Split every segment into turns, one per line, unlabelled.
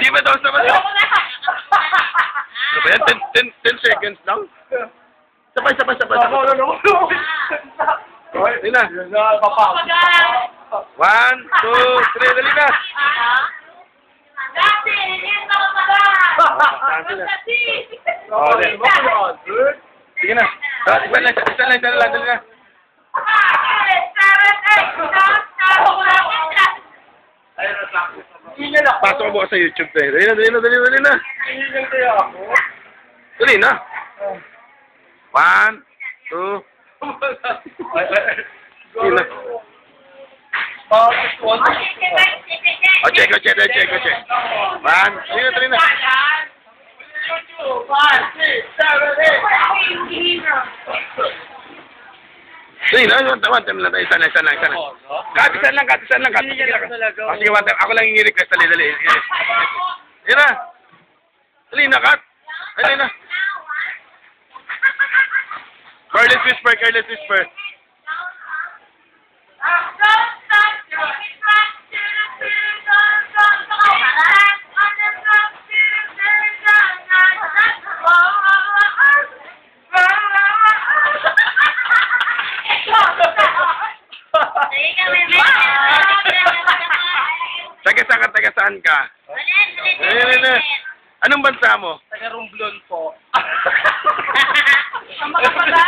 Sige ba daw sa mga? Ano ba yan? 10 seconds lang? Sabay. Dali na. 1, 2, 3, dali na. Sige na. Isa lang, dali na. Pasok mo sa YouTube tayo. Dali na. Dali na. 1, 2. Dali na. Check. 1, dali na. 5, 6, 7, 8. Dali na, one time lang tayo. Isa lang. Katisan lang. Sige, one time. Ako lang yung i-request. Dali. Dali na. Dali na, Kat. Dali na. Careless whisper. Taga saan ka? Anong bansa mo?
Taga Romblon po.
Ang makapala.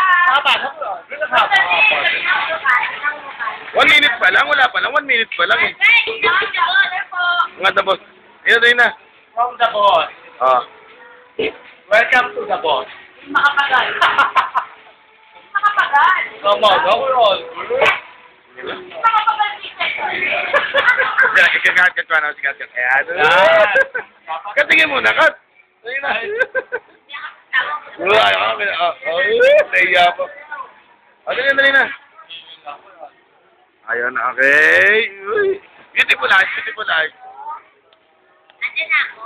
1 minute pa lang, wala pa lang. 1 minute pa lang eh. Mga dabos. Dali na.
From the boss. Welcome to the boss.
Makapagal.
Come on, overall.
Sikat. Katingin muna, Kat. Dali na. Naiya pa. Dali na. Ayun, okay. Beautiful eyes.
Nandiyan ako.